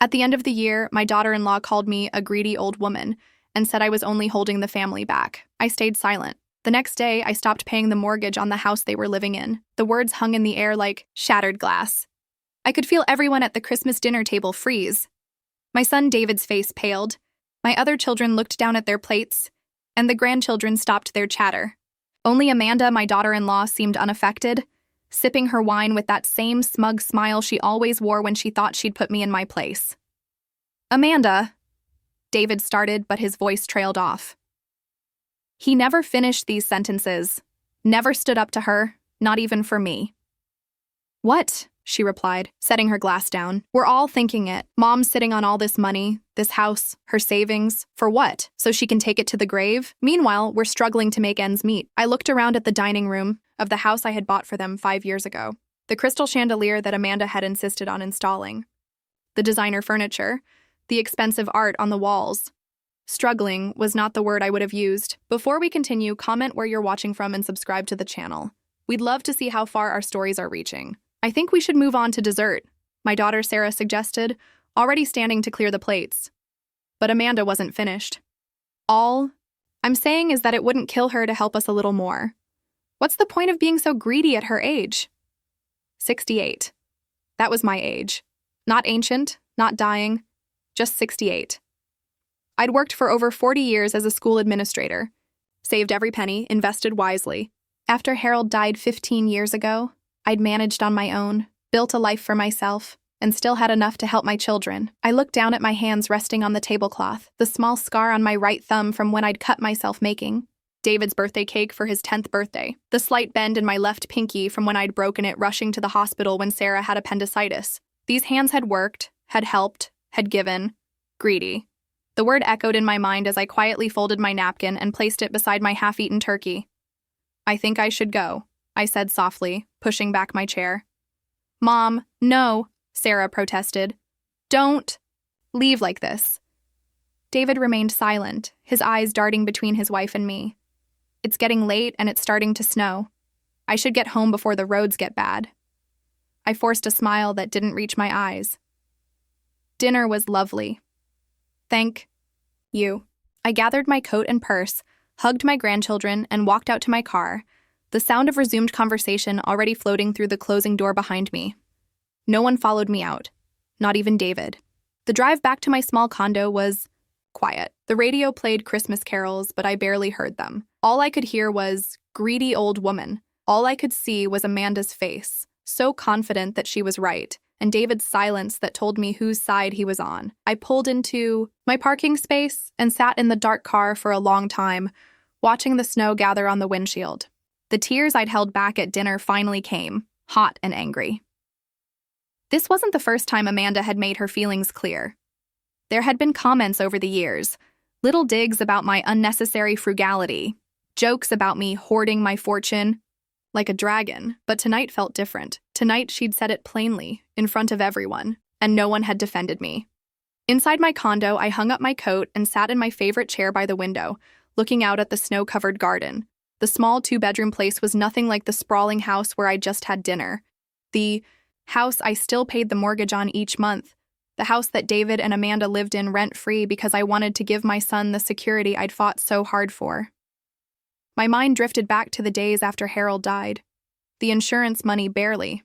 At the end of the year, my daughter-in-law called me a greedy old woman and said I was only holding the family back. I stayed silent. The next day, I stopped paying the mortgage on the house they were living in. The words hung in the air like shattered glass. I could feel everyone at the Christmas dinner table freeze. My son David's face paled. My other children looked down at their plates, and the grandchildren stopped their chatter. Only Amanda, my daughter-in-law, seemed unaffected, sipping her wine with that same smug smile she always wore when she thought she'd put me in my place. "Amanda," David started, but his voice trailed off. He never finished these sentences, never stood up to her, not even for me. "What?" she replied, setting her glass down. "We're all thinking it. Mom's sitting on all this money, this house, her savings. For what? So she can take it to the grave? Meanwhile, we're struggling to make ends meet." I looked around at the dining room of the house I had bought for them 5 years ago. The crystal chandelier that Amanda had insisted on installing. The designer furniture. The expensive art on the walls. Struggling was not the word I would have used. Before we continue, comment where you're watching from and subscribe to the channel. We'd love to see how far our stories are reaching. "I think we should move on to dessert," my daughter Sarah suggested, already standing to clear the plates. But Amanda wasn't finished. "All I'm saying is that it wouldn't kill her to help us a little more. What's the point of being so greedy at her age?" 68. That was my age. Not ancient, not dying, just 68. I'd worked for over 40 years as a school administrator, saved every penny, invested wisely. After Harold died 15 years ago, I'd managed on my own, built a life for myself, and still had enough to help my children. I looked down at my hands resting on the tablecloth, the small scar on my right thumb from when I'd cut myself making David's birthday cake for his 10th birthday, the slight bend in my left pinky from when I'd broken it rushing to the hospital when Sarah had appendicitis. These hands had worked, had helped, had given. Greedy. The word echoed in my mind as I quietly folded my napkin and placed it beside my half-eaten turkey. "I think I should go," I said softly, pushing back my chair. "Mom, no," Sarah protested. "Don't leave like this." David remained silent, his eyes darting between his wife and me. "It's getting late and it's starting to snow. I should get home before the roads get bad." I forced a smile that didn't reach my eyes. Dinner was lovely. "Thank you." I gathered my coat and purse, hugged my grandchildren, and walked out to my car, the sound of resumed conversation already floating through the closing door behind me. No one followed me out, not even David. The drive back to my small condo was quiet. The radio played Christmas carols, but I barely heard them. All I could hear was greedy old woman. All I could see was Amanda's face, so confident that she was right, and David's silence that told me whose side he was on. I pulled into my parking space and sat in the dark car for a long time, watching the snow gather on the windshield. The tears I'd held back at dinner finally came, hot and angry. This wasn't the first time Amanda had made her feelings clear. There had been comments over the years, little digs about my unnecessary frugality, jokes about me hoarding my fortune like a dragon, but tonight felt different. Tonight she'd said it plainly, in front of everyone, and no one had defended me. Inside my condo, I hung up my coat and sat in my favorite chair by the window, looking out at the snow-covered garden. The small 2-bedroom place was nothing like the sprawling house where I just had dinner. The house I still paid the mortgage on each month. The house that David and Amanda lived in rent-free because I wanted to give my son the security I'd fought so hard for. My mind drifted back to the days after Harold died. The insurance money barely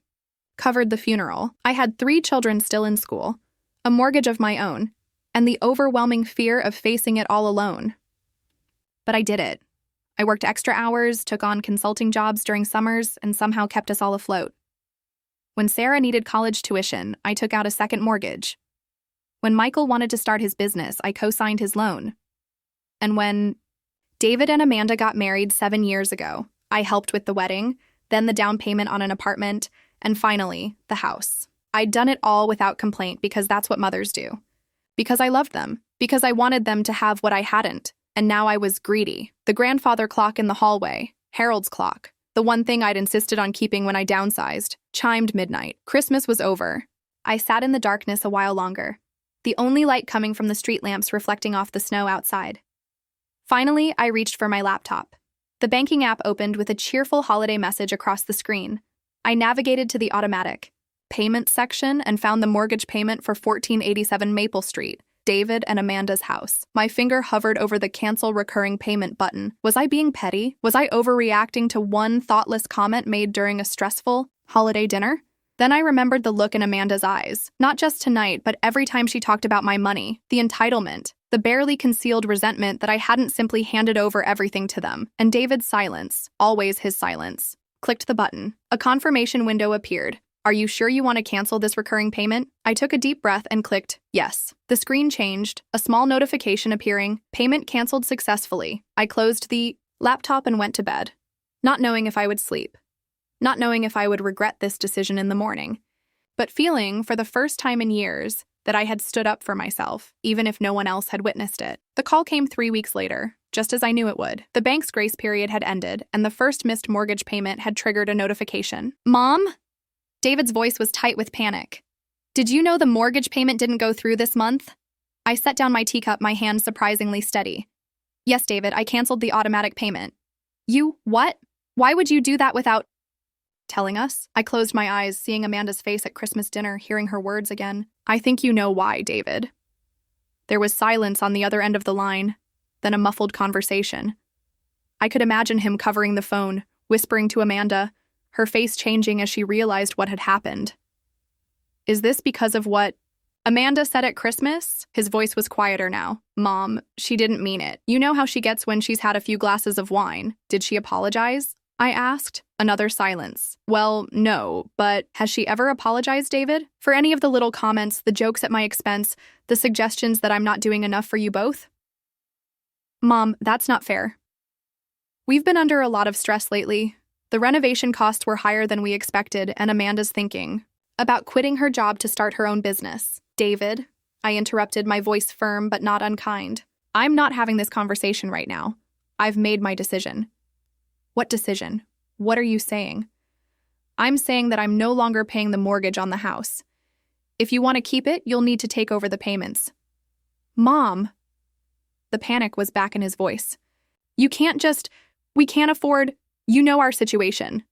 covered the funeral. I had 3 children still in school, a mortgage of my own, and the overwhelming fear of facing it all alone. But I did it. I worked extra hours, took on consulting jobs during summers, and somehow kept us all afloat. When Sarah needed college tuition, I took out a second mortgage. When Michael wanted to start his business, I co-signed his loan. And when David and Amanda got married 7 years ago, I helped with the wedding, then the down payment on an apartment, and finally, the house. I'd done it all without complaint because that's what mothers do. Because I loved them. Because I wanted them to have what I hadn't. And now I was greedy. The grandfather clock in the hallway, Harold's clock, the one thing I'd insisted on keeping when I downsized, chimed midnight. Christmas was over. I sat in the darkness a while longer, the only light coming from the street lamps reflecting off the snow outside. Finally, I reached for my laptop. The banking app opened with a cheerful holiday message across the screen. I navigated to the automatic. payment section and found the mortgage payment for 1487 Maple Street, David and Amanda's house. My finger hovered over the cancel recurring payment button. Was I being petty? Was I overreacting to one thoughtless comment made during a stressful holiday dinner? Then I remembered the look in Amanda's eyes, not just tonight, but every time she talked about my money, the entitlement, the barely concealed resentment that I hadn't simply handed over everything to them. And David's silence, always his silence. Clicked the button. A confirmation window appeared. Are you sure you want to cancel this recurring payment? I took a deep breath and clicked yes. The screen changed, a small notification appearing, payment canceled successfully. I closed the laptop and went to bed, not knowing if I would sleep, not knowing if I would regret this decision in the morning, but feeling, for the first time in years, that I had stood up for myself, even if no one else had witnessed it. The call came 3 weeks later, just as I knew it would. The bank's grace period had ended, and the first missed mortgage payment had triggered a notification. Mom? David's voice was tight with panic. Did you know the mortgage payment didn't go through this month? I set down my teacup, my hand surprisingly steady. Yes, David, I canceled the automatic payment. You, what? Why would you do that without telling us? I closed my eyes, seeing Amanda's face at Christmas dinner, hearing her words again. I think you know why, David. There was silence on the other end of the line, then a muffled conversation. I could imagine him covering the phone, whispering to Amanda, her face changing as she realized what had happened. Is this because of what Amanda said at Christmas? His voice was quieter now. Mom, she didn't mean it. You know how she gets when she's had a few glasses of wine. Did she apologize? I asked. Another silence. Well, no, but has she ever apologized, David? For any of the little comments, the jokes at my expense, the suggestions that I'm not doing enough for you both? Mom, that's not fair. We've been under a lot of stress lately. The renovation costs were higher than we expected, and Amanda's thinking about quitting her job to start her own business. David, I interrupted, my voice firm but not unkind. I'm not having this conversation right now. I've made my decision. What decision? What are you saying? I'm saying that I'm no longer paying the mortgage on the house. If you want to keep it, you'll need to take over the payments. Mom! The panic was back in his voice. We can't afford, you know our situation.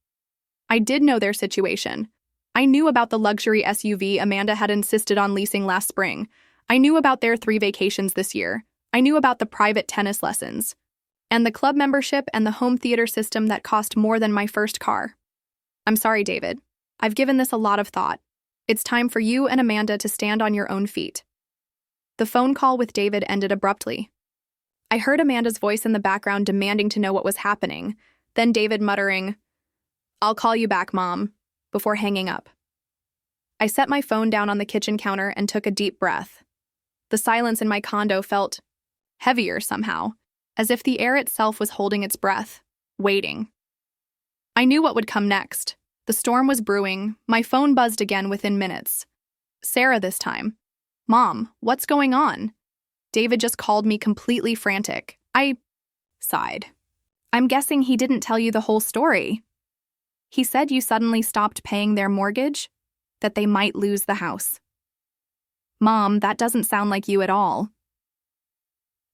I did know their situation. I knew about the luxury SUV Amanda had insisted on leasing last spring. I knew about their 3 vacations this year. I knew about the private tennis lessons, and the club membership and the home theater system that cost more than my first car. I'm sorry, David. I've given this a lot of thought. It's time for you and Amanda to stand on your own feet. The phone call with David ended abruptly. I heard Amanda's voice in the background demanding to know what was happening, then David muttering, "I'll call you back, Mom," before hanging up. I set my phone down on the kitchen counter and took a deep breath. The silence in my condo felt heavier somehow, as if the air itself was holding its breath, waiting. I knew what would come next. The storm was brewing. My phone buzzed again within minutes. Sarah this time. Mom, what's going on? David just called me completely frantic. I sighed. I'm guessing he didn't tell you the whole story. He said you suddenly stopped paying their mortgage, that they might lose the house. Mom, that doesn't sound like you at all.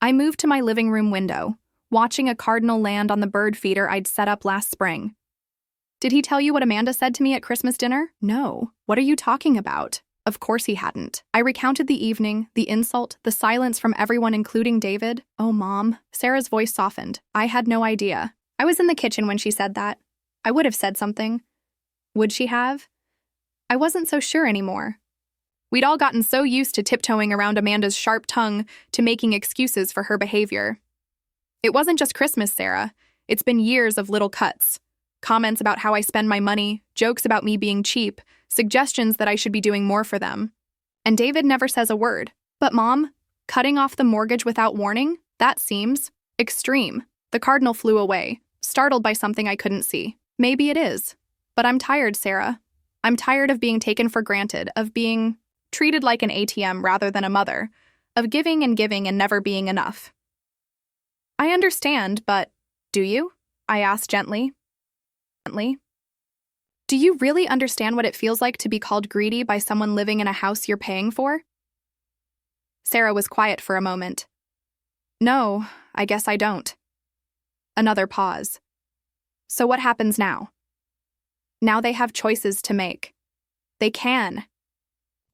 I moved to my living room window, watching a cardinal land on the bird feeder I'd set up last spring. Did he tell you what Amanda said to me at Christmas dinner? No. What are you talking about? Of course he hadn't. I recounted the evening, the insult, the silence from everyone including David. Oh, Mom. Sarah's voice softened. I had no idea. I was in the kitchen when she said that. I would have said something. Would she have? I wasn't so sure anymore. We'd all gotten so used to tiptoeing around Amanda's sharp tongue to making excuses for her behavior. It wasn't just Christmas, Sarah. It's been years of little cuts. Comments about how I spend my money, jokes about me being cheap, suggestions that I should be doing more for them. And David never says a word. But Mom, cutting off the mortgage without warning? That seems extreme. The cardinal flew away, startled by something I couldn't see. Maybe it is. But I'm tired, Sarah. I'm tired of being taken for granted, of being treated like an ATM rather than a mother, of giving and never being enough. I understand, but do you? I asked gently. Do you really understand what it feels like to be called greedy by someone living in a house you're paying for? Sarah was quiet for a moment. No, I guess I don't. Another pause. So what happens now? Now they have choices to make. They can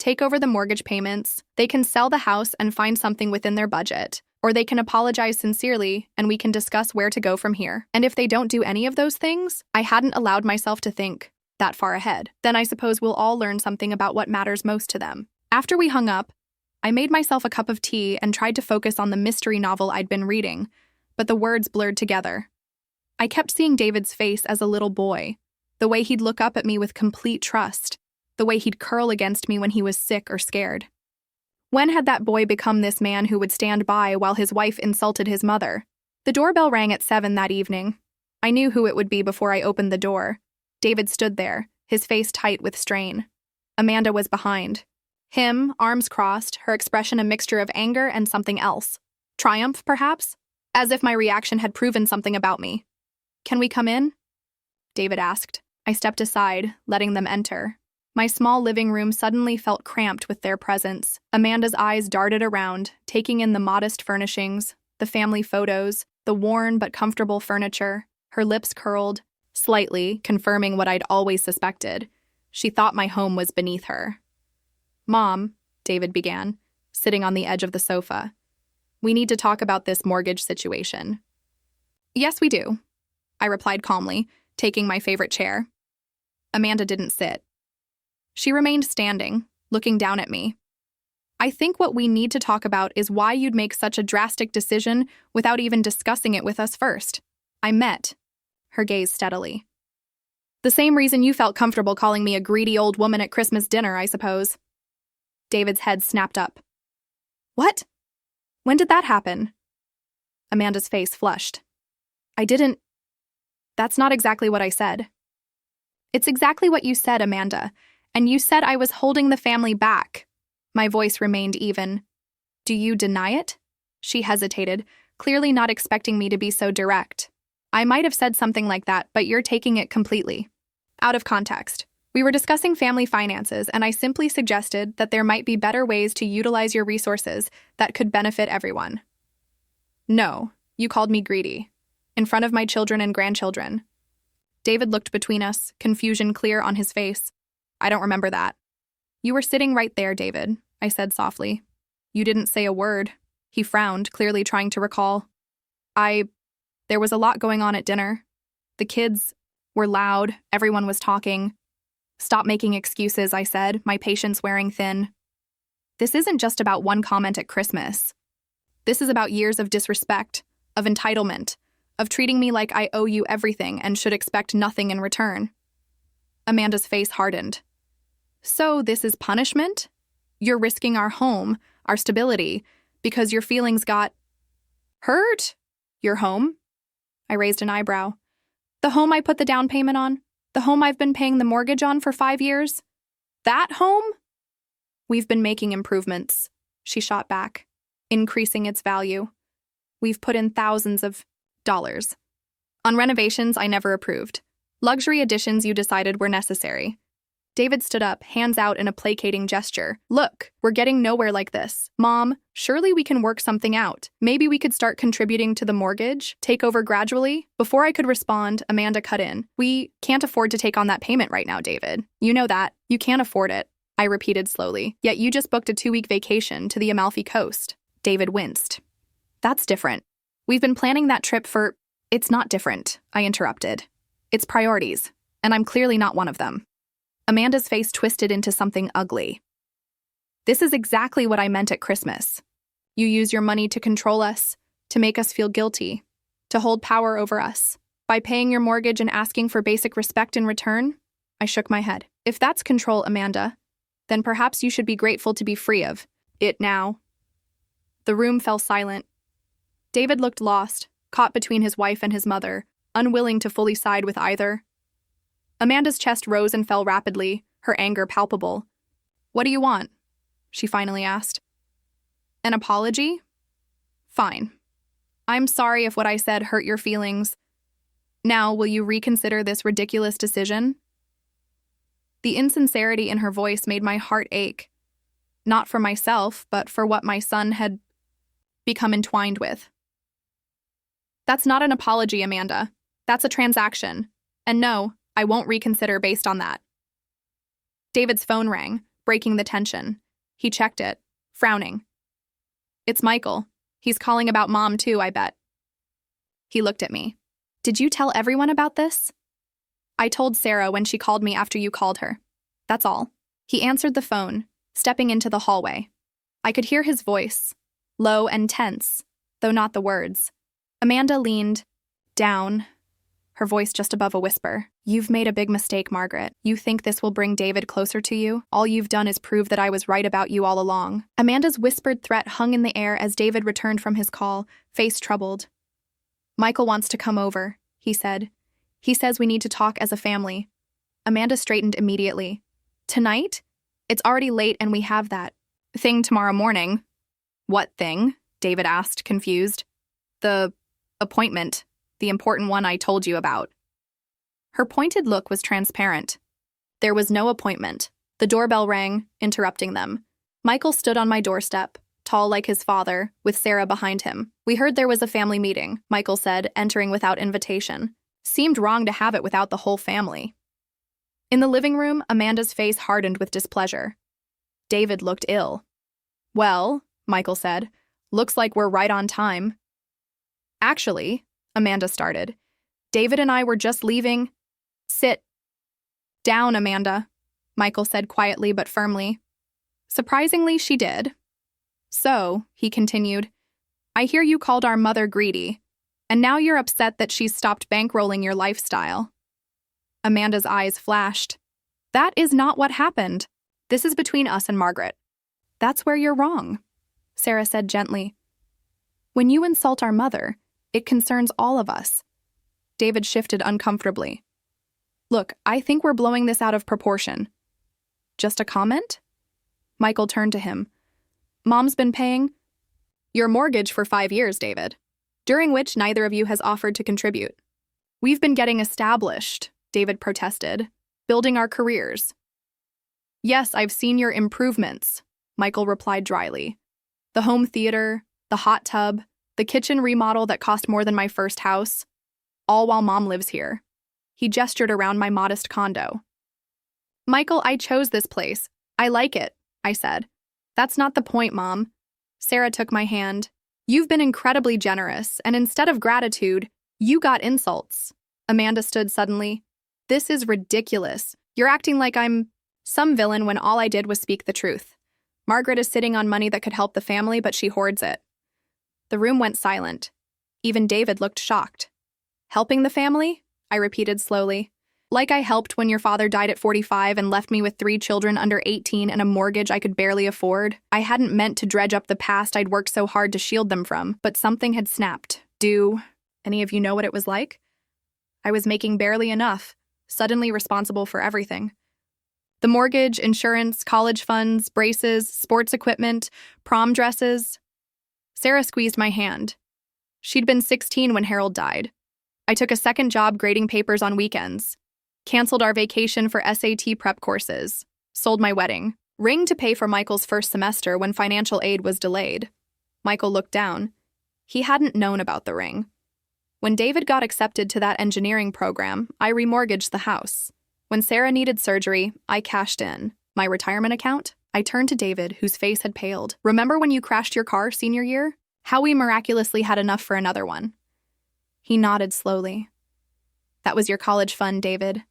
take over the mortgage payments, they can sell the house and find something within their budget, or they can apologize sincerely and we can discuss where to go from here. And if they don't do any of those things, I hadn't allowed myself to think that far ahead. Then I suppose we'll all learn something about what matters most to them. After we hung up, I made myself a cup of tea and tried to focus on the mystery novel I'd been reading, but the words blurred together. I kept seeing David's face as a little boy, the way he'd look up at me with complete trust, the way he'd curl against me when he was sick or scared. When had that boy become this man who would stand by while his wife insulted his mother? The doorbell rang at 7 that evening. I knew who it would be before I opened the door. David stood there, his face tight with strain. Amanda was behind. Him, arms crossed, her expression a mixture of anger and something else. Triumph, perhaps? As if my reaction had proven something about me. "Can we come in?" David asked. I stepped aside, letting them enter. My small living room suddenly felt cramped with their presence. Amanda's eyes darted around, taking in the modest furnishings, the family photos, the worn but comfortable furniture. Her lips curled, slightly, confirming what I'd always suspected. She thought my home was beneath her. "Mom," David began, sitting on the edge of the sofa. "We need to talk about this mortgage situation." "Yes, we do," I replied calmly, taking my favorite chair. Amanda didn't sit. She remained standing, looking down at me. "I think what we need to talk about is why you'd make such a drastic decision without even discussing it with us first." I met her gaze steadily. "The same reason you felt comfortable calling me a greedy old woman at Christmas dinner, I suppose." David's head snapped up. "What? When did that happen?" Amanda's face flushed. That's not exactly what I said." "It's exactly what you said, Amanda. And you said I was holding the family back." My voice remained even. "Do you deny it?" She hesitated, clearly not expecting me to be so direct. "I might have said something like that, but you're taking it completely out of context. We were discussing family finances, and I simply suggested that there might be better ways to utilize your resources that could benefit everyone." "No, you called me greedy. In front of my children and grandchildren." David looked between us, confusion clear on his face. "I don't remember that." "You were sitting right there, David," I said softly. "You didn't say a word." He frowned, clearly trying to recall. There was a lot going on at dinner. The kids were loud, everyone was talking. "Stop making excuses," I said, my patience wearing thin. "This isn't just about one comment at Christmas. This is about years of disrespect, of entitlement, of treating me like I owe you everything and should expect nothing in return." Amanda's face hardened. "So this is punishment? You're risking our home, our stability, because your feelings got hurt? Your home?" I raised an eyebrow. "The home I put the down payment on? The home I've been paying the mortgage on for 5 years? That home?" "We've been making improvements," she shot back, "increasing its value. We've put in thousands of dollars. On renovations I never approved. Luxury additions you decided were necessary." David stood up, hands out in a placating gesture. "Look, we're getting nowhere like this. Mom, surely we can work something out. Maybe we could start contributing to the mortgage, take over gradually." Before I could respond, Amanda cut in. "We can't afford to take on that payment right now, David. You know that. You can't afford it," I repeated slowly. "Yet you just booked a 2-week vacation to the Amalfi Coast." David winced. "That's different. We've been planning that trip for—" "It's not different," I interrupted. "It's priorities, and I'm clearly not one of them." Amanda's face twisted into something ugly. "This is exactly what I meant at Christmas. You use your money to control us, to make us feel guilty, to hold power over us. By paying your mortgage and asking for basic respect in return?" I shook my head. "If that's control, Amanda, then perhaps you should be grateful to be free of it now." The room fell silent. David looked lost, caught between his wife and his mother, unwilling to fully side with either. Amanda's chest rose and fell rapidly, her anger palpable. "What do you want?" she finally asked. "An apology? Fine. I'm sorry if what I said hurt your feelings. Now, will you reconsider this ridiculous decision?" The insincerity in her voice made my heart ache. Not for myself, but for what my son had become entwined with. "That's not an apology, Amanda. That's a transaction. And no, I won't reconsider based on that." David's phone rang, breaking the tension. He checked it, frowning. It's Michael. He's calling about Mom too, I bet. He looked at me. Did you tell everyone about this? I told Sarah when she called me after you called her. That's all. He answered the phone, stepping into the hallway. I could hear his voice, low and tense, though not the words. Amanda leaned down, her voice just above a whisper. You've made a big mistake, Margaret. You think this will bring David closer to you? All you've done is prove that I was right about you all along. Amanda's whispered threat hung in the air as David returned from his call, face troubled. Michael wants to come over, he said. He says we need to talk as a family. Amanda straightened immediately. Tonight? It's already late and we have that thing tomorrow morning. What thing? David asked, confused. The appointment, the important one I told you about. Her pointed look was transparent. There was no appointment. The doorbell rang, interrupting them. Michael stood on my doorstep, tall like his father, with Sarah behind him. We heard there was a family meeting, Michael said, entering without invitation. Seemed wrong to have it without the whole family. In the living room, Amanda's face hardened with displeasure. David looked ill. Well, Michael said, looks like we're right on time. Actually, Amanda started, David and I were just leaving. Sit down, Amanda, Michael said quietly but firmly. Surprisingly, she did. So, he continued, I hear you called our mother greedy, and now you're upset that she's stopped bankrolling your lifestyle. Amanda's eyes flashed. That is not what happened. This is between us and Margaret. That's where you're wrong, Sarah said gently. When you insult our mother, it concerns all of us. David shifted uncomfortably. Look, I think we're blowing this out of proportion. Just a comment? Michael turned to him. Mom's been paying your mortgage for 5 years, David, during which neither of you has offered to contribute. We've been getting established, David protested, building our careers. Yes, I've seen your improvements, Michael replied dryly. The home theater, the hot tub, the kitchen remodel that cost more than my first house, all while Mom lives here. He gestured around my modest condo. Michael, I chose this place. I like it, I said. That's not the point, Mom. Sarah took my hand. You've been incredibly generous, and instead of gratitude, you got insults. Amanda stood suddenly. This is ridiculous. You're acting like I'm some villain when all I did was speak the truth. Margaret is sitting on money that could help the family, but she hoards it. The room went silent. Even David looked shocked. Helping the family? I repeated slowly. Like I helped when your father died at 45 and left me with 3 children under 18 and a mortgage I could barely afford. I hadn't meant to dredge up the past I'd worked so hard to shield them from, but something had snapped. Do any of you know what it was like? I was making barely enough, suddenly responsible for everything. The mortgage, insurance, college funds, braces, sports equipment, prom dresses. Sarah squeezed my hand. She'd been 16 when Harold died. I took a second job grading papers on weekends, canceled our vacation for SAT prep courses, sold my wedding ring to pay for Michael's first semester when financial aid was delayed. Michael looked down. He hadn't known about the ring. When David got accepted to that engineering program, I remortgaged the house. When Sarah needed surgery, I cashed in. My retirement account? I turned to David, whose face had paled. Remember when you crashed your car senior year? How we miraculously had enough for another one. He nodded slowly. That was your college fund, David.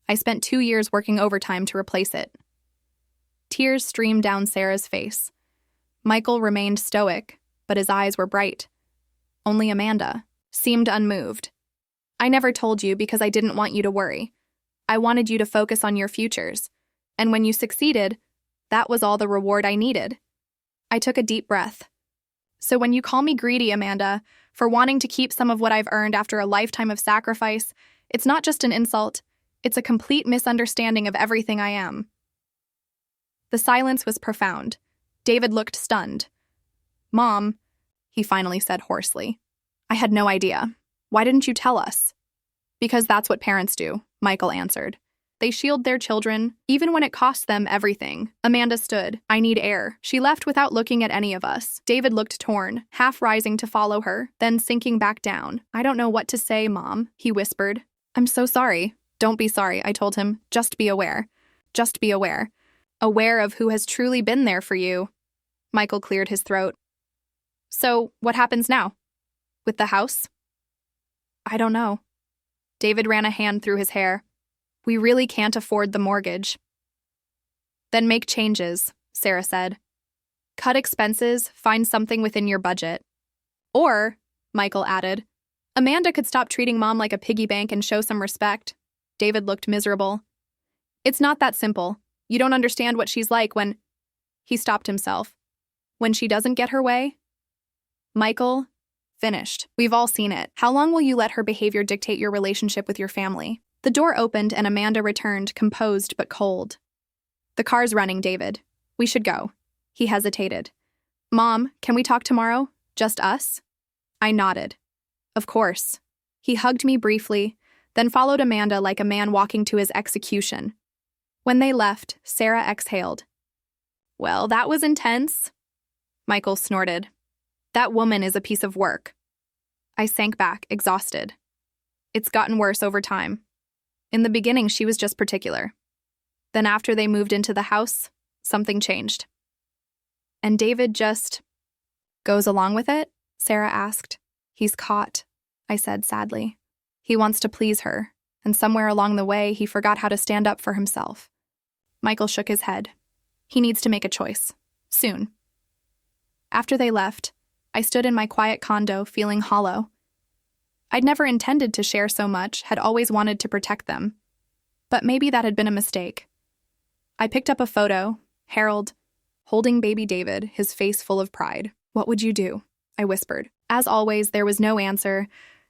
I spent 2 years working overtime to replace it. Tears streamed down Sarah's face. Michael remained stoic, but his eyes were bright. Only Amanda seemed unmoved. I never told you because I didn't want you to worry. I wanted you to focus on your futures. And when you succeeded, that was all the reward I needed. I took a deep breath. So when you call me greedy, Amanda, for wanting to keep some of what I've earned after a lifetime of sacrifice, it's not just an insult. It's a complete misunderstanding of everything I am. The silence was profound. David looked stunned. Mom, he finally said hoarsely. I had no idea. Why didn't you tell us? Because that's what parents do, Michael answered. They shield their children, even when it costs them everything. Amanda stood. I need air. She left without looking at any of us. David looked torn, half rising to follow her, then sinking back down. I don't know what to say, Mom, he whispered. I'm so sorry. Don't be sorry, I told him. Just be aware. Just be aware. Aware of who has truly been there for you. Michael cleared his throat. So, what happens now? With the house? I don't know. David ran a hand through his hair. We really can't afford the mortgage. Then make changes, Sarah said. Cut expenses, find something within your budget. Or, Michael added, Amanda could stop treating Mom like a piggy bank and show some respect. David looked miserable. It's not that simple. You don't understand what she's like when… He stopped himself. When she doesn't get her way? Michael, finished. We've all seen it. How long will you let her behavior dictate your relationship with your family? The door opened and Amanda returned, composed but cold. The car's running, David. We should go. He hesitated. Mom, can we talk tomorrow? Just us? I nodded. Of course. He hugged me briefly, then followed Amanda like a man walking to his execution. When they left, Sarah exhaled. Well, that was intense. Michael snorted. That woman is a piece of work. I sank back, exhausted. It's gotten worse over time. In the beginning, she was just particular. Then after they moved into the house, something changed. And David just goes along with it? Sarah asked. He's caught, I said sadly. He wants to please her, and somewhere along the way, he forgot how to stand up for himself. Michael shook his head. He needs to make a choice. Soon. After they left, I stood in my quiet condo, feeling hollow. I'd never intended to share so much, had always wanted to protect them. But maybe that had been a mistake. I picked up a photo, Harold, holding baby David, his face full of pride. What would you do? I whispered. As always, there was no answer,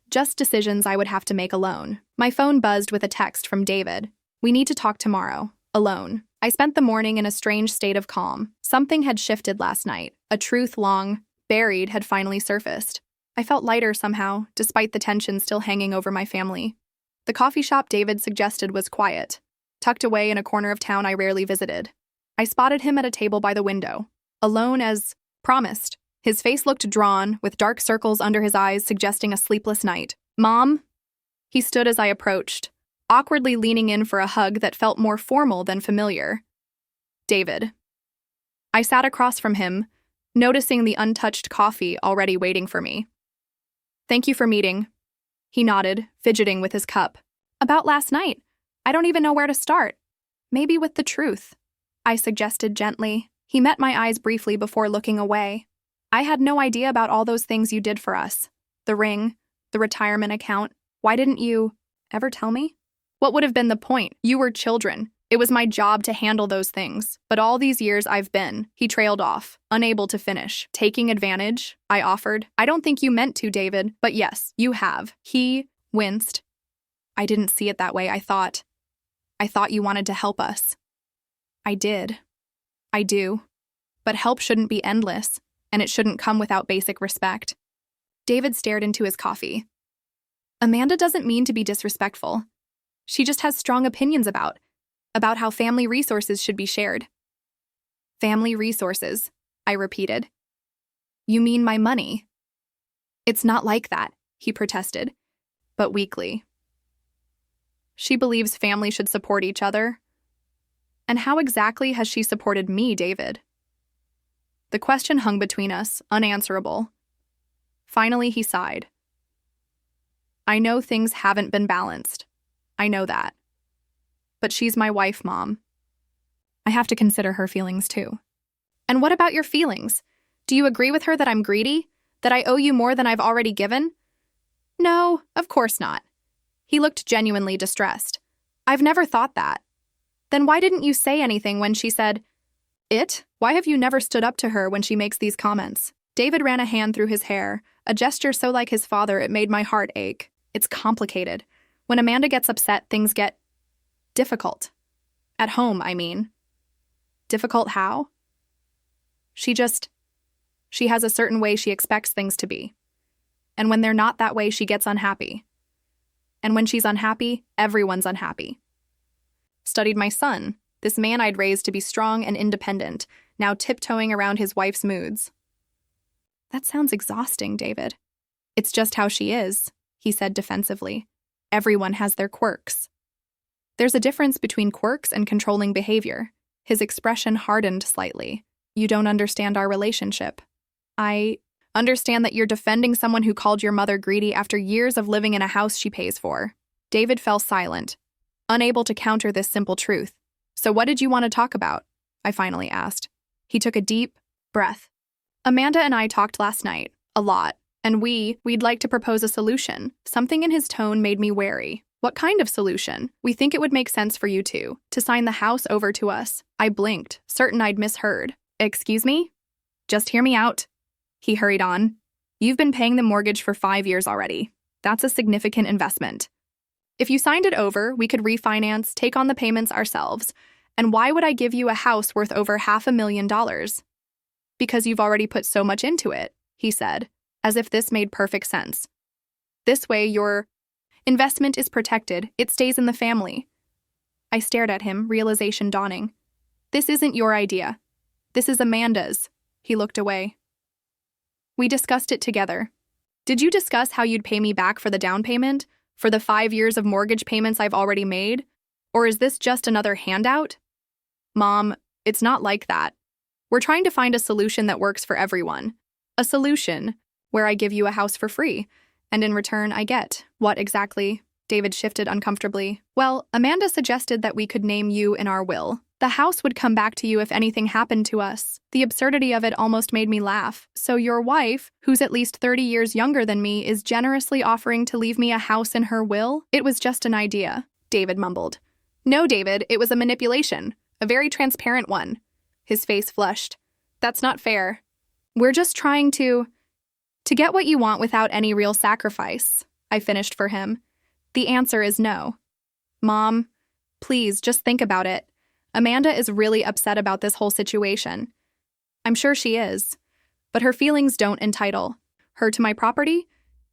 just decisions I would have to make alone. My phone buzzed with a text from David. We need to talk tomorrow, alone. I spent the morning in a strange state of calm. Something had shifted last night. A truth long buried had finally surfaced. I felt lighter somehow, despite the tension still hanging over my family. The coffee shop David suggested was quiet, tucked away in a corner of town I rarely visited. I spotted him at a table by the window, alone as promised. His face looked drawn, with dark circles under his eyes suggesting a sleepless night. Mom? He stood as I approached, awkwardly leaning in for a hug that felt more formal than familiar. David. I sat across from him, noticing the untouched coffee already waiting for me. Thank you for meeting. He nodded, fidgeting with his cup. About last night. I don't even know where to start. Maybe with the truth, I suggested gently. He met my eyes briefly before looking away. I had no idea about all those things you did for us. The ring, the retirement account. Why didn't you ever tell me? What would have been the point? You were children. It was my job to handle those things. But all these years I've been, he trailed off, unable to finish. Taking advantage, I offered. I don't think you meant to, David, but yes, you have. He winced. I didn't see it that way, I thought you wanted to help us. I did. I do. But help shouldn't be endless, and it shouldn't come without basic respect. David stared into his coffee. Amanda doesn't mean to be disrespectful. She just has strong opinions about how family resources should be shared. Family resources, I repeated. You mean my money? It's not like that, he protested, but weakly. She believes family should support each other. And how exactly has she supported me, David? The question hung between us, unanswerable. Finally, he sighed. I know things haven't been balanced. I know that. But she's my wife, Mom. I have to consider her feelings, too. And what about your feelings? Do you agree with her that I'm greedy? That I owe you more than I've already given? No, of course not. He looked genuinely distressed. I've never thought that. Then why didn't you say anything when she said, it? Why have you never stood up to her when she makes these comments? David ran a hand through his hair, a gesture so like his father it made my heart ache. It's complicated. When Amanda gets upset, things get difficult. At home, I mean. Difficult how? She has a certain way she expects things to be. And when they're not that way, she gets unhappy. And when she's unhappy, everyone's unhappy. Studied my son, this man I'd raised to be strong and independent, now tiptoeing around his wife's moods. That sounds exhausting, David. It's just how she is, he said defensively. Everyone has their quirks. There's a difference between quirks and controlling behavior. His expression hardened slightly. You don't understand our relationship. I understand that you're defending someone who called your mother greedy after years of living in a house she pays for. David fell silent, unable to counter this simple truth. So what did you want to talk about? I finally asked. He took a deep breath. Amanda and I talked last night, a lot, and we'd like to propose a solution. Something in his tone made me wary. What kind of solution? We think it would make sense for you two to sign the house over to us. I blinked, certain I'd misheard. Excuse me? Just hear me out. He hurried on. You've been paying the mortgage for 5 years already. That's a significant investment. If you signed it over, we could refinance, take on the payments ourselves. And why would I give you a house worth over $500,000? Because you've already put so much into it, he said, as if this made perfect sense. This way, your investment is protected. It stays in the family. I stared at him, realization dawning. This isn't your idea. This is Amanda's. He looked away. We discussed it together. Did you discuss how you'd pay me back for the down payment? For the 5 years of mortgage payments I've already made? Or is this just another handout? Mom, it's not like that. We're trying to find a solution that works for everyone. A solution where I give you a house for free, and in return I get. What exactly? David shifted uncomfortably. Well, Amanda suggested that we could name you in our will. The house would come back to you if anything happened to us. The absurdity of it almost made me laugh. So your wife, who's at least 30 years younger than me, is generously offering to leave me a house in her will? It was just an idea, David mumbled. No, David, it was a manipulation. A very transparent one. His face flushed. That's not fair. We're just trying to get what you want without any real sacrifice. I finished for him. The answer is no. Mom, please just think about it. Amanda is really upset about this whole situation. I'm sure she is. But her feelings don't entitle her to my property?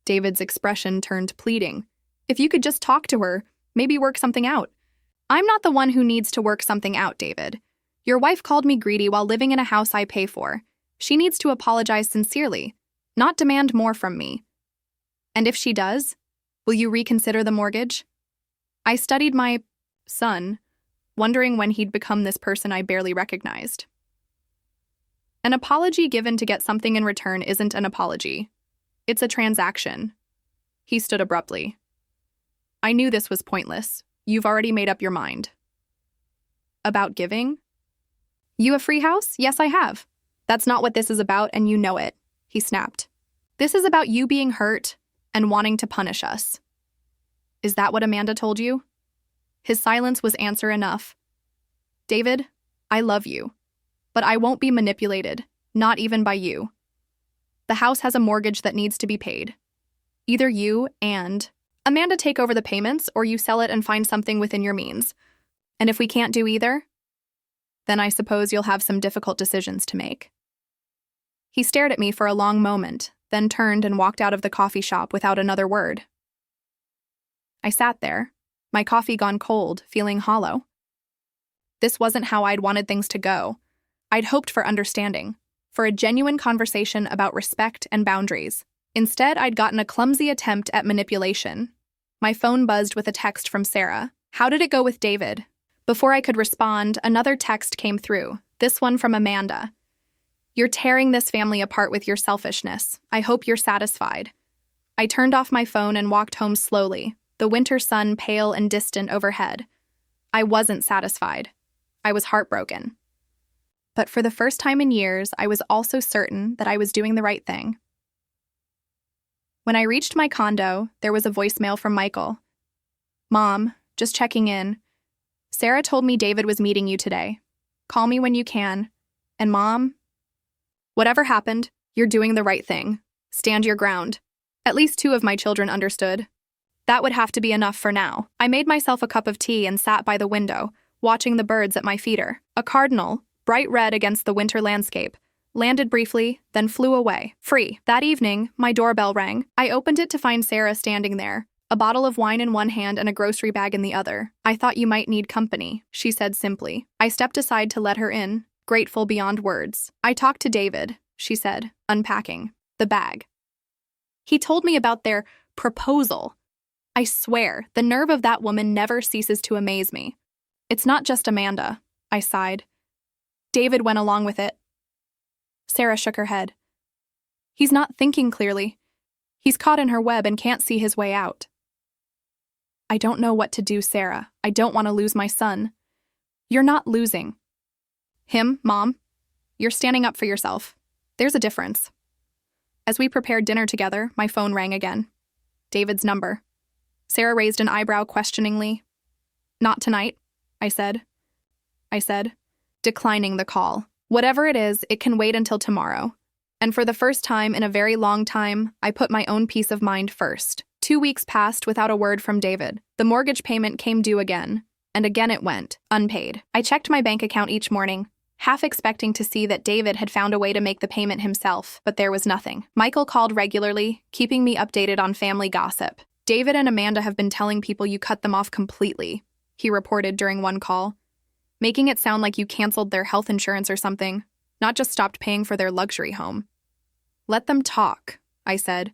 David's expression turned pleading. If you could just talk to her, maybe work something out. I'm not the one who needs to work something out, David. Your wife called me greedy while living in a house I pay for. She needs to apologize sincerely, not demand more from me. And if she does, will you reconsider the mortgage? I studied my son, wondering when he'd become this person I barely recognized. An apology given to get something in return isn't an apology. It's a transaction. He stood abruptly. I knew this was pointless. You've already made up your mind. About giving? You a free house? Yes, I have. That's not what this is about, and you know it, he snapped. This is about you being hurt and wanting to punish us. Is that what Amanda told you? His silence was answer enough. David, I love you, but I won't be manipulated, not even by you. The house has a mortgage that needs to be paid. Either you and Amanda take over the payments, or you sell it and find something within your means. And if we can't do either, then I suppose you'll have some difficult decisions to make. He stared at me for a long moment, then turned and walked out of the coffee shop without another word. I sat there, my coffee gone cold, feeling hollow. This wasn't how I'd wanted things to go. I'd hoped for understanding, for a genuine conversation about respect and boundaries. Instead, I'd gotten a clumsy attempt at manipulation. My phone buzzed with a text from Sarah. How did it go with David? Before I could respond, another text came through, this one from Amanda. You're tearing this family apart with your selfishness. I hope you're satisfied. I turned off my phone and walked home slowly, the winter sun pale and distant overhead. I wasn't satisfied. I was heartbroken. But for the first time in years, I was also certain that I was doing the right thing. When I reached my condo, there was a voicemail from Michael. Mom, just checking in. Sarah told me David was meeting you today. Call me when you can. And Mom, whatever happened, you're doing the right thing. Stand your ground. At least 2 of my children understood. That would have to be enough for now. I made myself a cup of tea and sat by the window, watching the birds at my feeder. A cardinal, bright red against the winter landscape, landed briefly, then flew away, free. That evening, my doorbell rang. I opened it to find Sarah standing there, a bottle of wine in one hand and a grocery bag in the other. I thought you might need company, she said simply. I stepped aside to let her in, grateful beyond words. I talked to David, she said, unpacking the bag. He told me about their proposal. I swear, the nerve of that woman never ceases to amaze me. It's not just Amanda, I sighed. David went along with it. Sarah shook her head. He's not thinking clearly. He's caught in her web and can't see his way out. I don't know what to do, Sarah. I don't want to lose my son. You're not losing him, Mom. You're standing up for yourself. There's a difference. As we prepared dinner together, my phone rang again. David's number. Sarah raised an eyebrow questioningly. Not tonight, I said, declining the call. Whatever it is, it can wait until tomorrow. And for the first time in a very long time, I put my own peace of mind first. 2 weeks passed without a word from David. The mortgage payment came due again, and again it went, unpaid. I checked my bank account each morning, half expecting to see that David had found a way to make the payment himself, but there was nothing. Michael called regularly, keeping me updated on family gossip. David and Amanda have been telling people you cut them off completely, he reported during one call, making it sound like you canceled their health insurance or something, not just stopped paying for their luxury home. Let them talk, I said,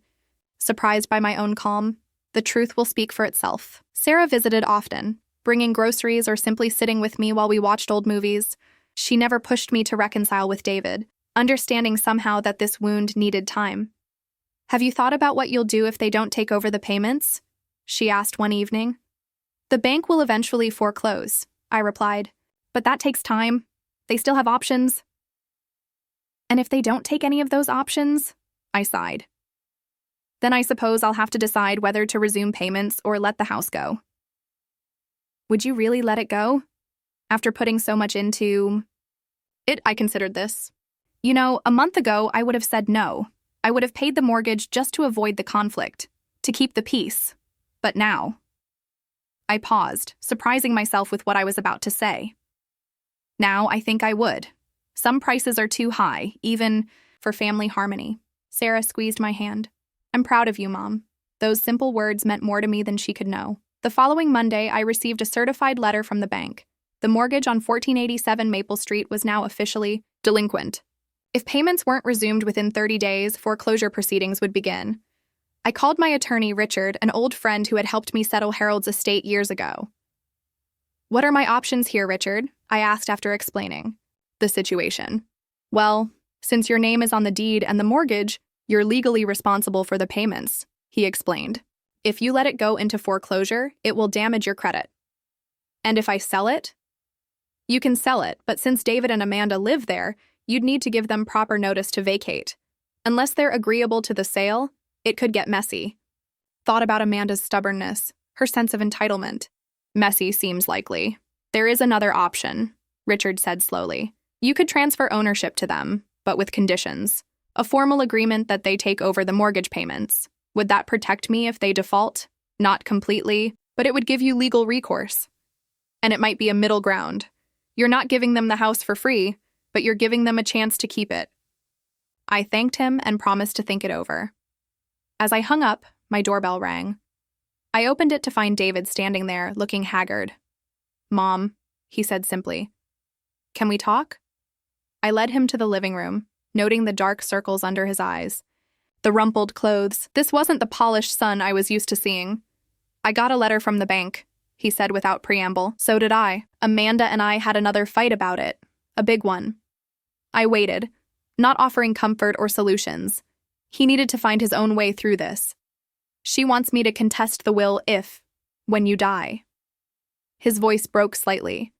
surprised by my own calm. The truth will speak for itself. Sarah visited often, bringing groceries or simply sitting with me while we watched old movies. She never pushed me to reconcile with David, understanding somehow that this wound needed time. Have you thought about what you'll do if they don't take over the payments? She asked one evening. The bank will eventually foreclose, I replied. But that takes time. They still have options. And if they don't take any of those options, I sighed. Then I suppose I'll have to decide whether to resume payments or let the house go. Would you really let it go? After putting so much into it, I considered this. You know, a month ago, I would have said no. I would have paid the mortgage just to avoid the conflict, to keep the peace. But now, I paused, surprising myself with what I was about to say. Now I think I would. Some prices are too high, even for family harmony. Sarah squeezed my hand. I'm proud of you, Mom. Those simple words meant more to me than she could know. The following Monday, I received a certified letter from the bank. The mortgage on 1487 Maple Street was now officially delinquent. If payments weren't resumed within 30 days, foreclosure proceedings would begin. I called my attorney, Richard, an old friend who had helped me settle Harold's estate years ago. What are my options here, Richard? I asked after explaining the situation. Well, since your name is on the deed and the mortgage, you're legally responsible for the payments, he explained. If you let it go into foreclosure, it will damage your credit. And if I sell it? You can sell it, but since David and Amanda live there, you'd need to give them proper notice to vacate. Unless they're agreeable to the sale, it could get messy. Thought about Amanda's stubbornness, her sense of entitlement. Messy seems likely. There is another option, Richard said slowly. You could transfer ownership to them, but with conditions. A formal agreement that they take over the mortgage payments. Would that protect me if they default? Not completely, but it would give you legal recourse. And it might be a middle ground. You're not giving them the house for free, but you're giving them a chance to keep it. I thanked him and promised to think it over. As I hung up, my doorbell rang. I opened it to find David standing there, looking haggard. Mom, he said simply. Can we talk? I led him to the living room, noting the dark circles under his eyes. The rumpled clothes. This wasn't the polished son I was used to seeing. I got a letter from the bank, he said without preamble. So did I. Amanda and I had another fight about it. A big one. I waited, not offering comfort or solutions. He needed to find his own way through this. She wants me to contest the will when you die. His voice broke slightly.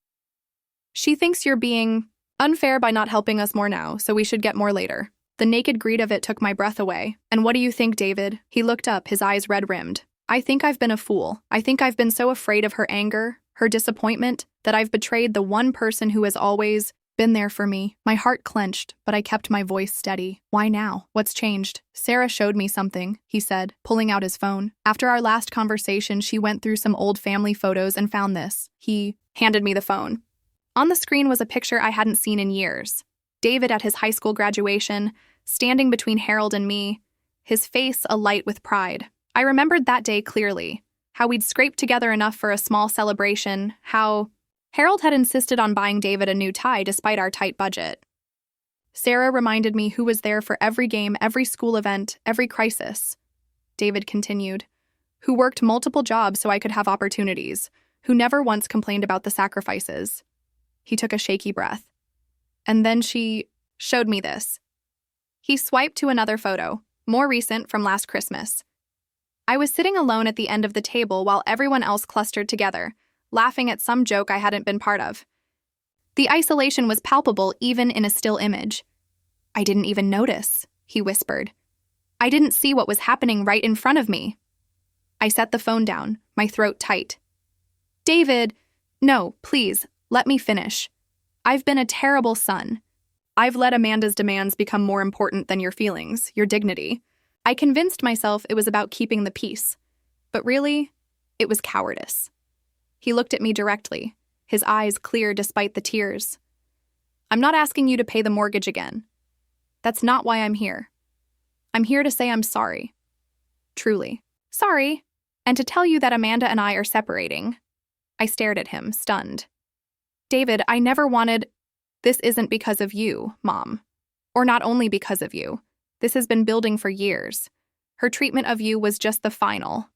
She thinks you're being unfair by not helping us more now, so we should get more later. The naked greed of it took my breath away. And what do you think, David? He looked up, his eyes red-rimmed. I think I've been a fool. I think I've been so afraid of her anger, her disappointment, that I've betrayed the one person who has always been there for me. My heart clenched, but I kept my voice steady. Why now? What's changed? Sarah showed me something, he said, pulling out his phone. After our last conversation, she went through some old family photos and found this. He handed me the phone. On the screen was a picture I hadn't seen in years. David at his high school graduation, standing between Harold and me, his face alight with pride. I remembered that day clearly, how we'd scraped together enough for a small celebration, how Harold had insisted on buying David a new tie despite our tight budget. Sarah reminded me who was there for every game, every school event, every crisis. David continued, who worked multiple jobs so I could have opportunities, who never once complained about the sacrifices. He took a shaky breath. And then she showed me this. He swiped to another photo, more recent, from last Christmas. I was sitting alone at the end of the table while everyone else clustered together, laughing at some joke I hadn't been part of. The isolation was palpable even in a still image. "I didn't even notice," he whispered. "I didn't see what was happening right in front of me." I set the phone down, my throat tight. "David, no, please, let me finish. I've been a terrible son. I've let Amanda's demands become more important than your feelings, your dignity. I convinced myself it was about keeping the peace. But really, it was cowardice." He looked at me directly, his eyes clear despite the tears. "I'm not asking you to pay the mortgage again. That's not why I'm here. I'm here to say I'm sorry. Truly. Sorry. And to tell you that Amanda and I are separating." I stared at him, stunned. "David, I never wanted— This isn't because of you, Mom. Or not only because of you. This has been building for years. Her treatment of you was just the final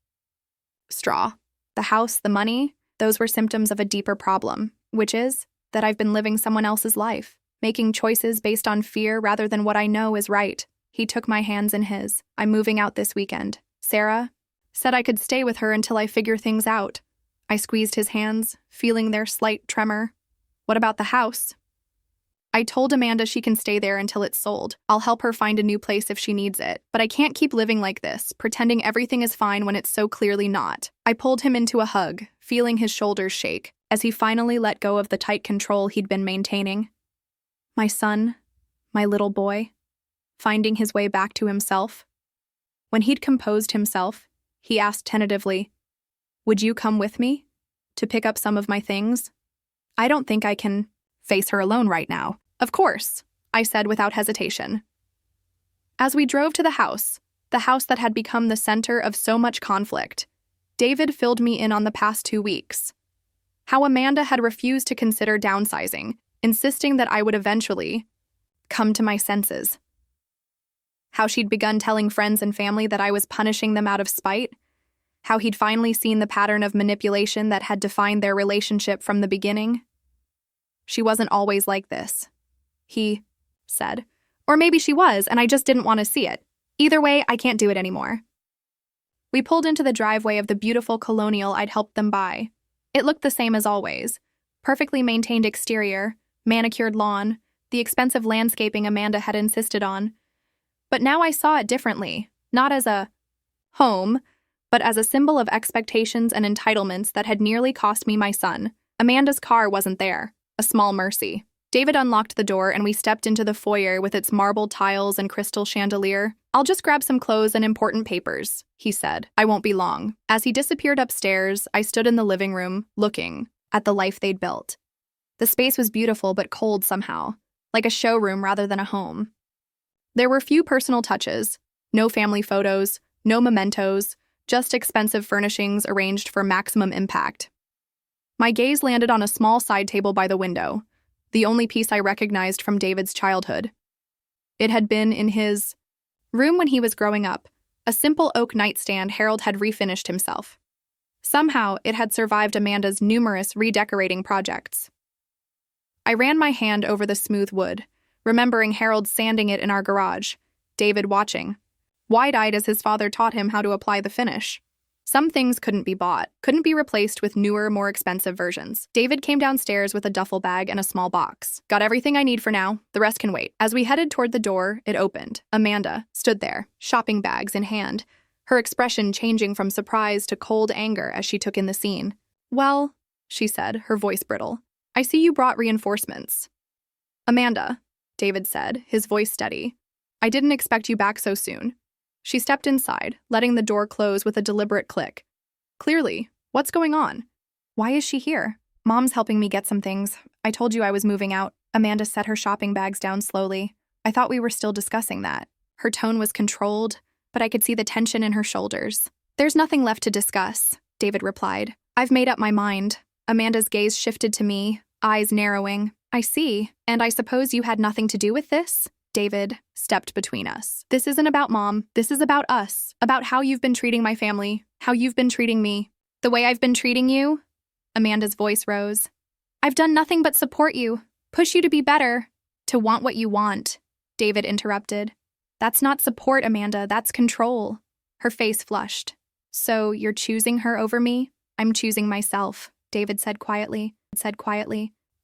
straw. The house, the money, those were symptoms of a deeper problem, which is that I've been living someone else's life, making choices based on fear rather than what I know is right." He took my hands in his. "I'm moving out this weekend. Sarah said I could stay with her until I figure things out." I squeezed his hands, feeling their slight tremor. "What about the house?" "I told Amanda she can stay there until it's sold. I'll help her find a new place if she needs it. But I can't keep living like this, pretending everything is fine when it's so clearly not." I pulled him into a hug, feeling his shoulders shake, as he finally let go of the tight control he'd been maintaining. My son, my little boy, finding his way back to himself. When he'd composed himself, he asked tentatively, "Would you come with me? To pick up some of my things? I don't think I can face her alone right now." "Of course," I said without hesitation. As we drove to the house that had become the center of so much conflict, David filled me in on the past 2 weeks. How Amanda had refused to consider downsizing, insisting that I would eventually come to my senses. How she'd begun telling friends and family that I was punishing them out of spite. How he'd finally seen the pattern of manipulation that had defined their relationship from the beginning. "She wasn't always like this," he said. "Or maybe she was, and I just didn't want to see it. Either way, I can't do it anymore." We pulled into the driveway of the beautiful colonial I'd helped them buy. It looked the same as always. Perfectly maintained exterior, manicured lawn, the expensive landscaping Amanda had insisted on. But now I saw it differently, not as a home, but as a symbol of expectations and entitlements that had nearly cost me my son. Amanda's car wasn't there, a small mercy. David unlocked the door and we stepped into the foyer with its marble tiles and crystal chandelier. "I'll just grab some clothes and important papers," he said. "I won't be long." As he disappeared upstairs, I stood in the living room, looking at the life they'd built. The space was beautiful but cold somehow, like a showroom rather than a home. There were few personal touches, no family photos, no mementos, just expensive furnishings arranged for maximum impact. My gaze landed on a small side table by the window, the only piece I recognized from David's childhood. It had been in his room when he was growing up, a simple oak nightstand Harold had refinished himself. Somehow, it had survived Amanda's numerous redecorating projects. I ran my hand over the smooth wood, remembering Harold sanding it in our garage, David watching, wide-eyed as his father taught him how to apply the finish. Some things couldn't be bought, couldn't be replaced with newer, more expensive versions. David came downstairs with a duffel bag and a small box. "Got everything I need for now. The rest can wait." As we headed toward the door, it opened. Amanda stood there, shopping bags in hand, her expression changing from surprise to cold anger as she took in the scene. "Well," she said, her voice brittle, "I see you brought reinforcements." "Amanda," David said, his voice steady, "I didn't expect you back so soon." She stepped inside, letting the door close with a deliberate click. "Clearly, what's going on? Why is she here?" "Mom's helping me get some things. I told you I was moving out." Amanda set her shopping bags down slowly. "I thought we were still discussing that." Her tone was controlled, but I could see the tension in her shoulders. "There's nothing left to discuss," David replied. "I've made up my mind." Amanda's gaze shifted to me, eyes narrowing. "I see. And I suppose you had nothing to do with this?" David stepped between us. "This isn't about Mom. This is about us. About how you've been treating my family, How you've been treating me. The way I've been treating you? Amanda's voice rose. I've done nothing but support you, push you to be better, to want what you want, David interrupted. That's not support, Amanda, that's control. Her face flushed. So you're choosing her over me? I'm choosing myself, David said quietly.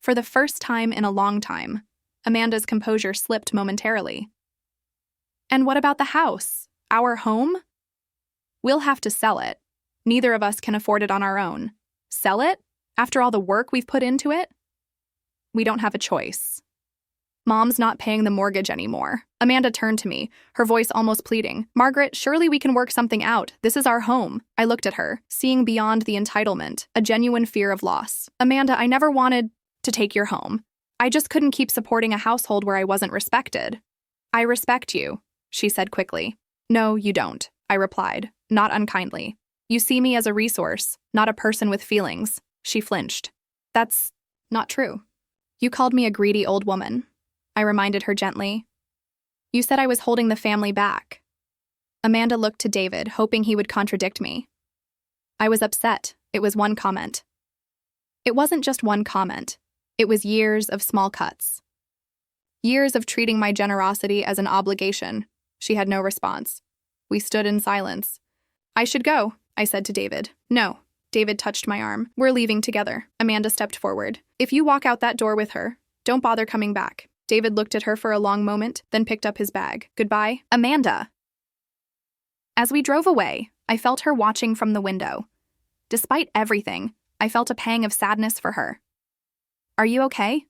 For the first time in a long time, Amanda's composure slipped momentarily. And what about the house? Our home? We'll have to sell it. Neither of us can afford it on our own. Sell it? After all the work we've put into it? We don't have a choice. Mom's not paying the mortgage anymore. Amanda turned to me, her voice almost pleading. Margaret, surely we can work something out. This is our home. I looked at her, seeing beyond the entitlement, a genuine fear of loss. Amanda, I never wanted to take your home. I just couldn't keep supporting a household where I wasn't respected. I respect you, she said quickly. No, you don't, I replied, not unkindly. You see me as a resource, not a person with feelings. She flinched. That's not true. You called me a greedy old woman, I reminded her gently. You said I was holding the family back. Amanda looked to David, hoping he would contradict me. I was upset. It was one comment. It wasn't just one comment. It was years of small cuts. Years of treating my generosity as an obligation. She had no response. We stood in silence. I should go, I said to David. No. David touched my arm. We're leaving together. Amanda stepped forward. If you walk out that door with her, don't bother coming back. David looked at her for a long moment, then picked up his bag. Goodbye, Amanda. As we drove away, I felt her watching from the window. Despite everything, I felt a pang of sadness for her. Are you okay?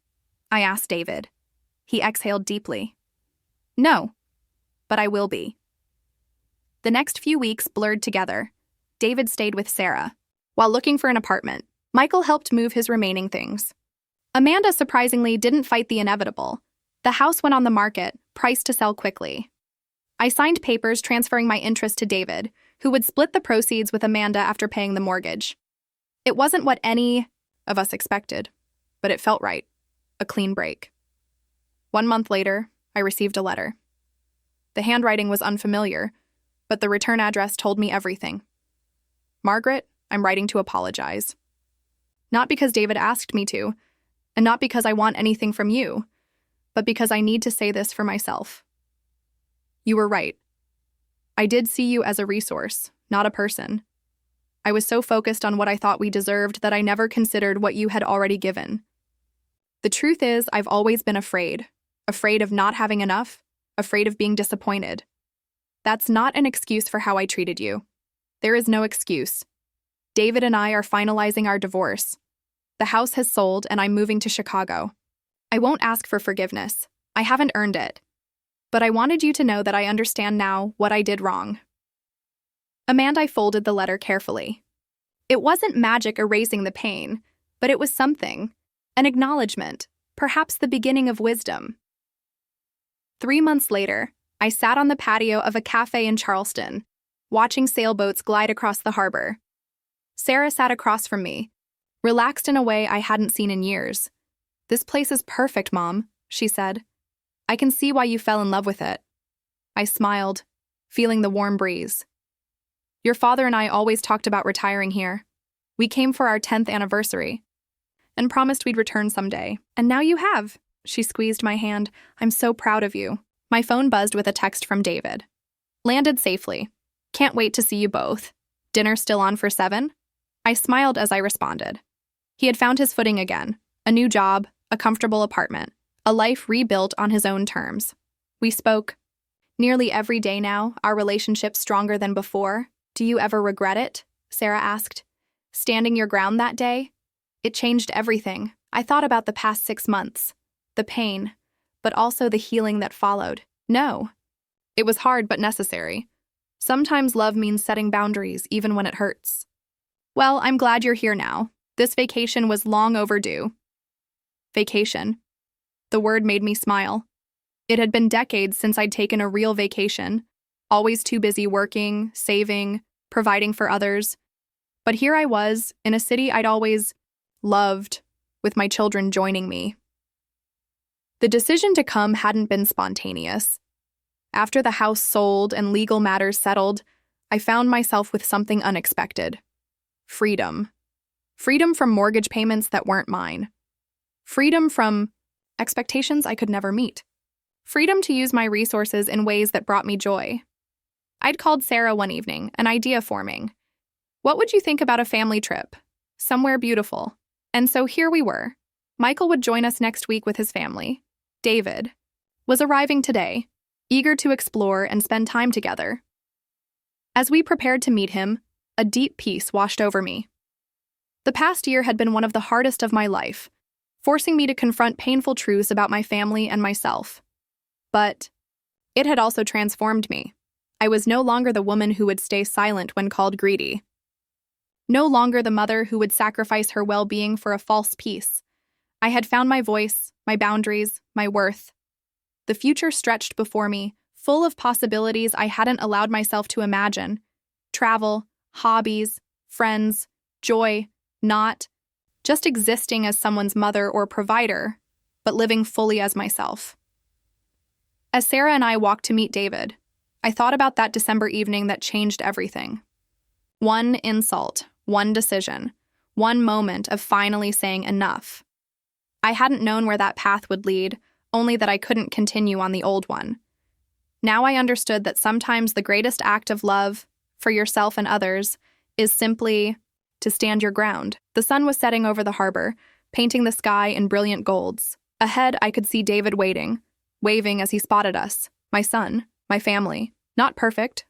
I asked David. He exhaled deeply. No, but I will be. The next few weeks blurred together. David stayed with Sarah. While looking for an apartment, Michael helped move his remaining things. Amanda surprisingly didn't fight the inevitable. The house went on the market, priced to sell quickly. I signed papers transferring my interest to David, who would split the proceeds with Amanda after paying the mortgage. It wasn't what any of us expected, but it felt right. A clean break. 1 month later, I received a letter. The handwriting was unfamiliar, but the return address told me everything. Margaret, I'm writing to apologize. Not because David asked me to, and not because I want anything from you, but because I need to say this for myself. You were right. I did see you as a resource, not a person. I was so focused on what I thought we deserved that I never considered what you had already given. The truth is, I've always been afraid of not having enough, afraid of being disappointed. That's not an excuse for how I treated you. There is no excuse. David and I are finalizing our divorce. The house has sold and I'm moving to Chicago. I won't ask for forgiveness. I haven't earned it. But I wanted you to know that I understand now what I did wrong. Amanda folded the letter carefully. It wasn't magic erasing the pain, but it was something, an acknowledgement, perhaps the beginning of wisdom. 3 months later, I sat on the patio of a cafe in Charleston, watching sailboats glide across the harbor. Sarah sat across from me, relaxed in a way I hadn't seen in years. This place is perfect, Mom, she said. I can see why you fell in love with it. I smiled, feeling the warm breeze. Your father and I always talked about retiring here. We came for our 10th anniversary and promised we'd return someday. And now you have. She squeezed my hand. I'm so proud of you. My phone buzzed with a text from David. Landed safely. Can't wait to see you both. Dinner still on for 7? I smiled as I responded. He had found his footing again. A new job, a comfortable apartment, a life rebuilt on his own terms. We spoke. Nearly every day now, our relationship stronger than before. Do you ever regret it? Sarah asked. Standing your ground that day? It changed everything. I thought about the past 6 months. The pain, but also the healing that followed. No. It was hard but necessary. Sometimes love means setting boundaries, even when it hurts. Well, I'm glad you're here now. This vacation was long overdue. Vacation. The word made me smile. It had been decades since I'd taken a real vacation, always too busy working, saving, providing for others. But here I was, in a city I'd always loved, with my children joining me. The decision to come hadn't been spontaneous. After the house sold and legal matters settled, I found myself with something unexpected. Freedom. Freedom from mortgage payments that weren't mine. Freedom from expectations I could never meet. Freedom to use my resources in ways that brought me joy. I'd called Sarah one evening, an idea forming. What would you think about a family trip? Somewhere beautiful. And so here we were. Michael would join us next week with his family. David was arriving today, eager to explore and spend time together. As we prepared to meet him, a deep peace washed over me. The past year had been one of the hardest of my life, forcing me to confront painful truths about my family and myself. But it had also transformed me. I was no longer the woman who would stay silent when called greedy. No longer the mother who would sacrifice her well-being for a false peace. I had found my voice, my boundaries, my worth. The future stretched before me, full of possibilities I hadn't allowed myself to imagine. Travel, hobbies, friends, joy, not just existing as someone's mother or provider, but living fully as myself. As Sarah and I walked to meet David, I thought about that December evening that changed everything. One insult, one decision, one moment of finally saying enough. I hadn't known where that path would lead, only that I couldn't continue on the old one. Now I understood that sometimes the greatest act of love, for yourself and others, is simply to stand your ground. The sun was setting over the harbor, painting the sky in brilliant golds. Ahead, I could see David waiting, waving as he spotted us, my son, my family. Not perfect,